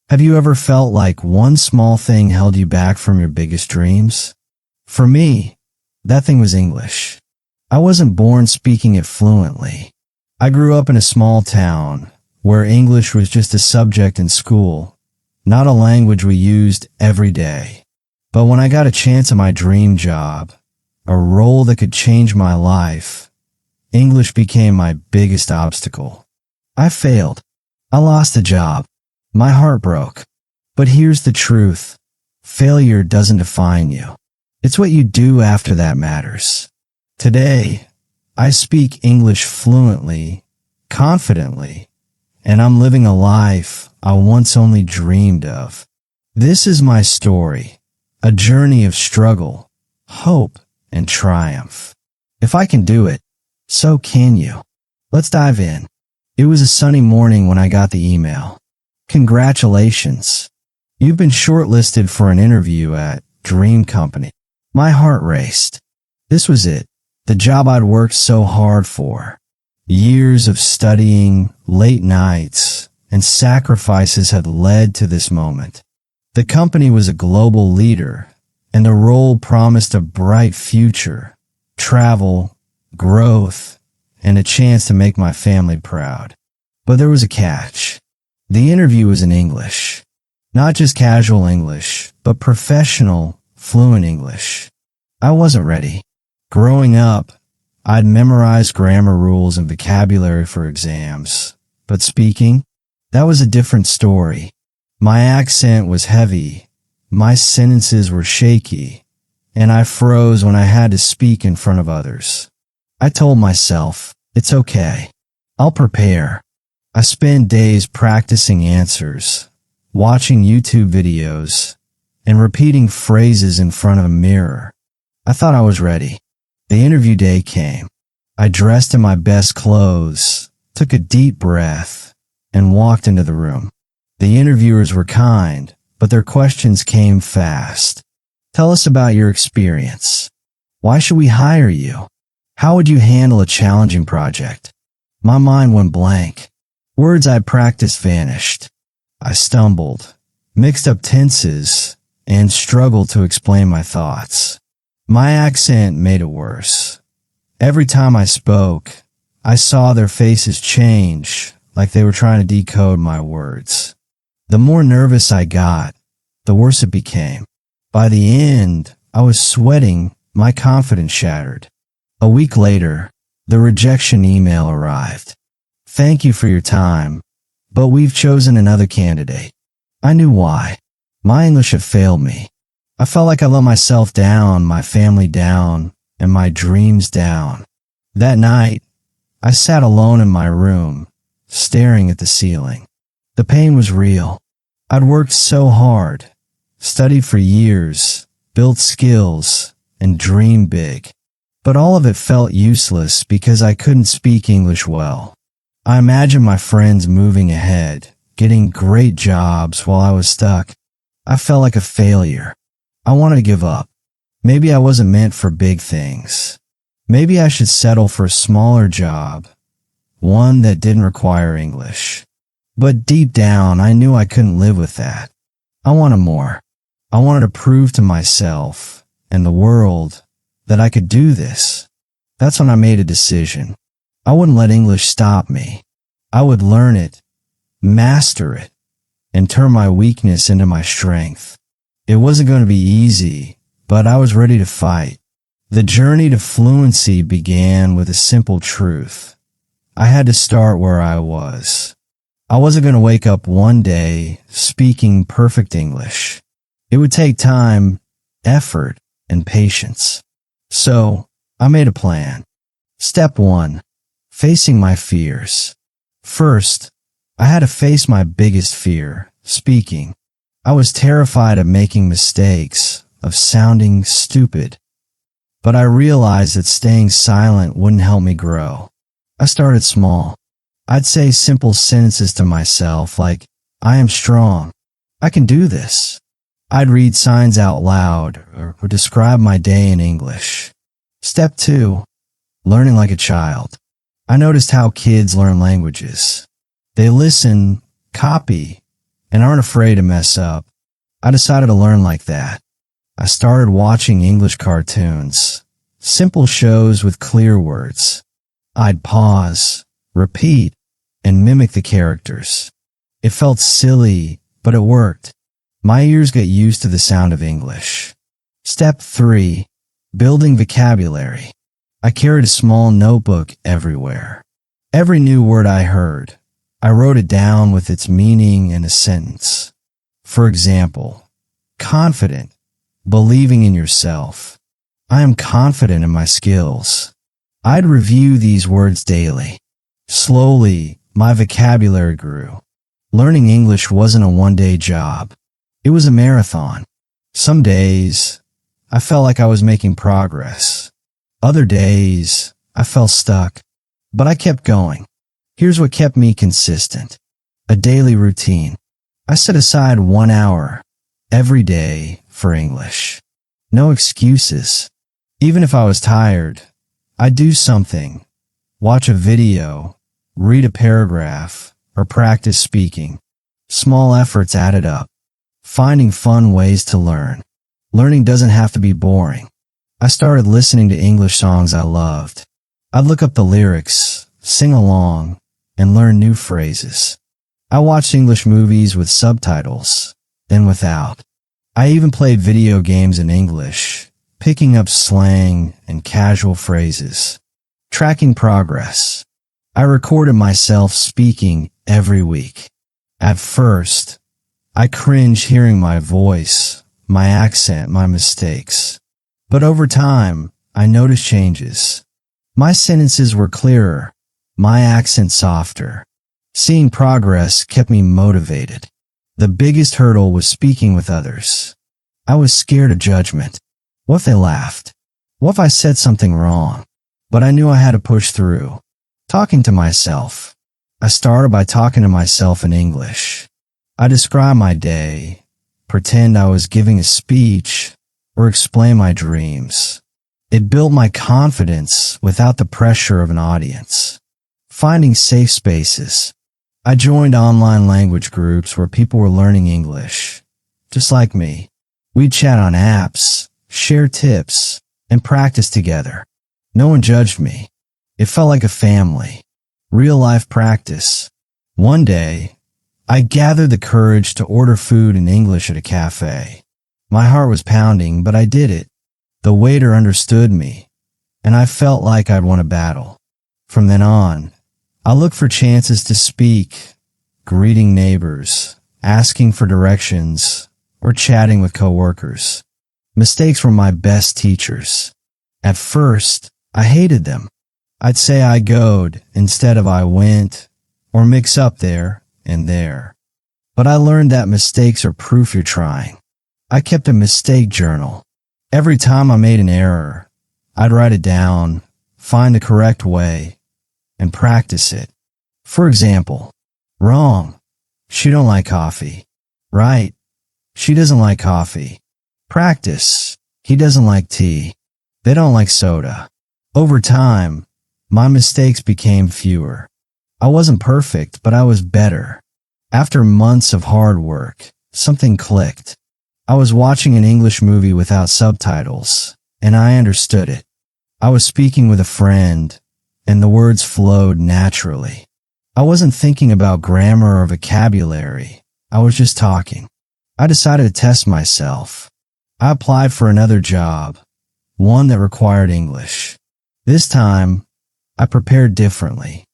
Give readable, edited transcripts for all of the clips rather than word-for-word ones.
Have you ever felt like one small thing held you back from your biggest dreams? For me, that thing was English. I wasn't born speaking it fluently. I grew up in a small town where English was just a subject in school, not a language we used every day. But when I got a chance at my dream job, a role that could change my life, English became my biggest obstacle. I failed. I lost the job. My heart broke. But here's the truth. Failure doesn't define you. It's what you do after that matters. Today, I speak English fluently, confidently, and I'm living a life I once only dreamed of. This is my story, a journey of struggle, hope, and triumph. If I can do it, so can you. Let's dive in. It was a sunny morning when I got the email. Congratulations. You've been shortlisted for an interview at Dream Company. My heart raced. This was it, the job I'd worked so hard for. Years of studying, late nights, and sacrifices had led to this moment. The company was a global leader, and the role promised a bright future, travel, growth, and a chance to make my family proud. But there was a catch. The interview was in English. Not just casual English, but professional, fluent English. I wasn't ready. Growing up, I'd memorized grammar rules and vocabulary for exams. But speaking, that was a different story. My accent was heavy, my sentences were shaky, and I froze when I had to speak in front of others. I told myself, it's okay. I'll prepare. I spent days practicing answers, watching YouTube videos, and repeating phrases in front of a mirror. I thought I was ready. The interview day came. I dressed in my best clothes, took a deep breath, and walked into the room. The interviewers were kind, but their questions came fast. Tell us about your experience. Why should we hire you? How would you handle a challenging project? My mind went blank. Words I'd practiced vanished. I stumbled, mixed up tenses, and struggled to explain my thoughts. My accent made it worse. Every time I spoke, I saw their faces change, like they were trying to decode my words. The more nervous I got, the worse it became. By the end, I was sweating, my confidence shattered. A week later, the rejection email arrived. Thank you for your time, but we've chosen another candidate. I knew why. My English had failed me. I felt like I let myself down, my family down, and my dreams down. That night, I sat alone in my room, staring at the ceiling. The pain was real. I'd worked so hard, studied for years, built skills, and dreamed big. But all of it felt useless because I couldn't speak English well. I imagined my friends moving ahead, getting great jobs while I was stuck. I felt like a failure. I wanted to give up. Maybe I wasn't meant for big things. Maybe I should settle for a smaller job, one that didn't require English. But deep down, I knew I couldn't live with that. I wanted more. I wanted to prove to myself and the world that I could do this. That's when I made a decision. I wouldn't let English stop me. I would learn it, master it, and turn my weakness into my strength. It wasn't going to be easy, but I was ready to fight. The journey to fluency began with a simple truth. I had to start where I was. I wasn't going to wake up one day speaking perfect English. It would take time, effort, and patience. So, I made a plan. Step 1. Facing my fears. First, I had to face my biggest fear, speaking. I was terrified of making mistakes, of sounding stupid. But I realized that staying silent wouldn't help me grow. I started small. I'd say simple sentences to myself like, I am strong. I can do this. I'd read signs out loud or describe my day in English. Step 2. Learning like a child. I noticed how kids learn languages. They listen, copy, and aren't afraid to mess up. I decided to learn like that. I started watching English cartoons, simple shows with clear words. I'd pause, repeat, and mimic the characters. It felt silly, but it worked. My ears got used to the sound of English. Step 3. Building vocabulary. I carried a small notebook everywhere. Every new word I heard, I wrote it down with its meaning in a sentence. For example, confident, believing in yourself. I am confident in my skills. I'd review these words daily. Slowly, my vocabulary grew. Learning English wasn't a one-day job. It was a marathon. Some days, I felt like I was making progress. Other days, I felt stuck. But I kept going. Here's what kept me consistent. A daily routine. I set aside 1 hour every day for English. No excuses. Even if I was tired, I'd do something. Watch a video, read a paragraph, or practice speaking. Small efforts added up. Finding fun ways to learn. Learning doesn't have to be boring. I started listening to English songs I loved. I'd look up the lyrics, sing along, and learn new phrases. I watched English movies with subtitles, then without. I even played video games in English, picking up slang and casual phrases. Tracking progress. I recorded myself speaking every week. At first, I cringed hearing my voice, my accent, my mistakes. But over time, I noticed changes. My sentences were clearer, my accent softer. Seeing progress kept me motivated. The biggest hurdle was speaking with others. I was scared of judgment. What if they laughed? What if I said something wrong? But I knew I had to push through. Talking to myself. I started by talking to myself in English. I describe my day, pretend I was giving a speech, or explain my dreams. It built my confidence without the pressure of an audience. Finding safe spaces. I joined online language groups where people were learning English. Just like me. We'd chat on apps, share tips, and practice together. No one judged me. It felt like a family. Real-life practice. One day, I gathered the courage to order food in English at a cafe. My heart was pounding, but I did it. The waiter understood me, and I felt like I'd won a battle. From then on, I looked for chances to speak, greeting neighbors, asking for directions, or chatting with coworkers. Mistakes were my best teachers. At first, I hated them. I'd say I goed instead of I went, or mix up there and there. But I learned that mistakes are proof you're trying. I kept a mistake journal. Every time I made an error, I'd write it down, find the correct way, and practice it. For example, wrong. She don't like coffee. Right. She doesn't like coffee. Practice. He doesn't like tea. They don't like soda. Over time, my mistakes became fewer. I wasn't perfect, but I was better. After months of hard work, something clicked. I was watching an English movie without subtitles, and I understood it. I was speaking with a friend, and the words flowed naturally. I wasn't thinking about grammar or vocabulary. I was just talking. I decided to test myself. I applied for another job, one that required English. This time, I prepared differently.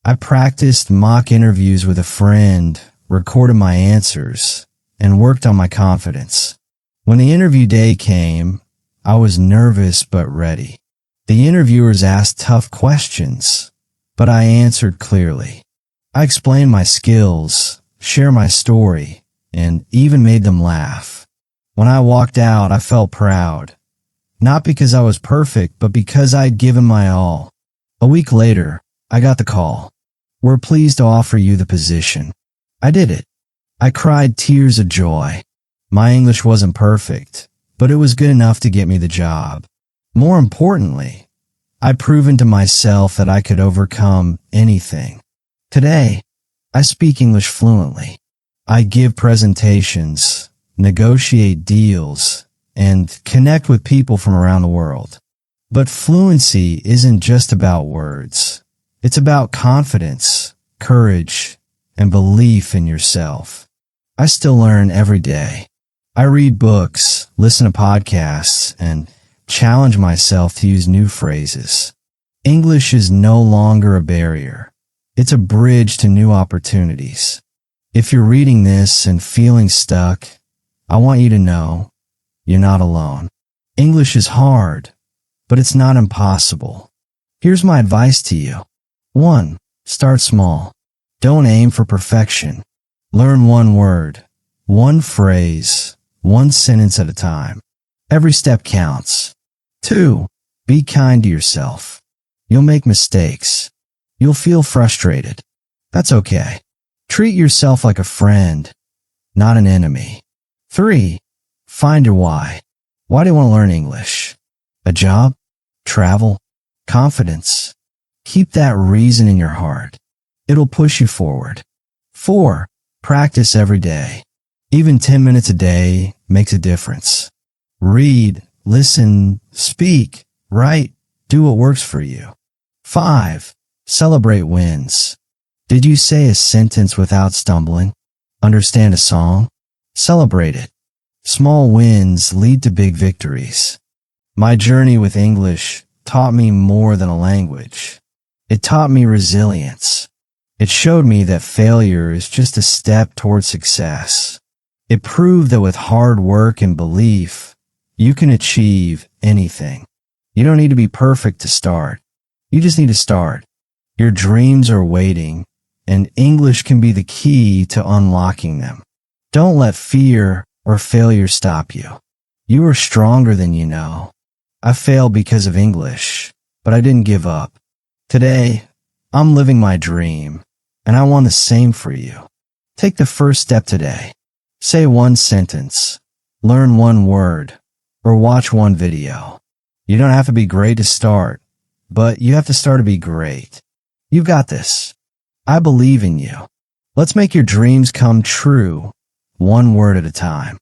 I practiced mock interviews with a friend, recorded my answers, and worked on my confidence. When the interview day came, I was nervous but ready. The interviewers asked tough questions, but I answered clearly. I explained my skills, shared my story, and even made them laugh. When I walked out, I felt proud. Not because I was perfect, but because I'd given my all. A week later, I got the call. We're pleased to offer you the position. I did it. I cried tears of joy. My English wasn't perfect, but it was good enough to get me the job. More importantly, I'd proven to myself that I could overcome anything. Today, I speak English fluently. I give presentations, negotiate deals, and connect with people from around the world. But fluency isn't just about words. It's about confidence, courage, and belief in yourself. I still learn every day. I read books, listen to podcasts, and challenge myself to use new phrases. English is no longer a barrier. It's a bridge to new opportunities. If you're reading this and feeling stuck, I want you to know you're not alone. English is hard, but it's not impossible. Here's my advice to you. 1. Start small. Don't aim for perfection. Learn one word, one phrase, one sentence at a time. Every step counts. 2. Be kind to yourself. You'll make mistakes. You'll feel frustrated. That's okay. Treat yourself like a friend, not an enemy. 3. Find your why. Why do you want to learn English? A job? Travel? Confidence? Keep that reason in your heart. It'll push you forward. 4. Practice every day. Even 10 minutes a day makes a difference. Read, listen, speak, write, do what works for you. 5. Celebrate wins. Did you say a sentence without stumbling? Understand a song? Celebrate it. Small wins lead to big victories. My journey with English taught me more than a language. It taught me resilience. It showed me that failure is just a step toward success. It proved that with hard work and belief, you can achieve anything. You don't need to be perfect to start. You just need to start. Your dreams are waiting, and English can be the key to unlocking them. Don't let fear or failure stop you. You are stronger than you know. I failed because of English, but I didn't give up. Today, I'm living my dream, and I want the same for you. Take the first step today. Say one sentence, learn one word, or watch one video. You don't have to be great to start, but you have to start to be great. You've got this. I believe in you. Let's make your dreams come true, one word at a time.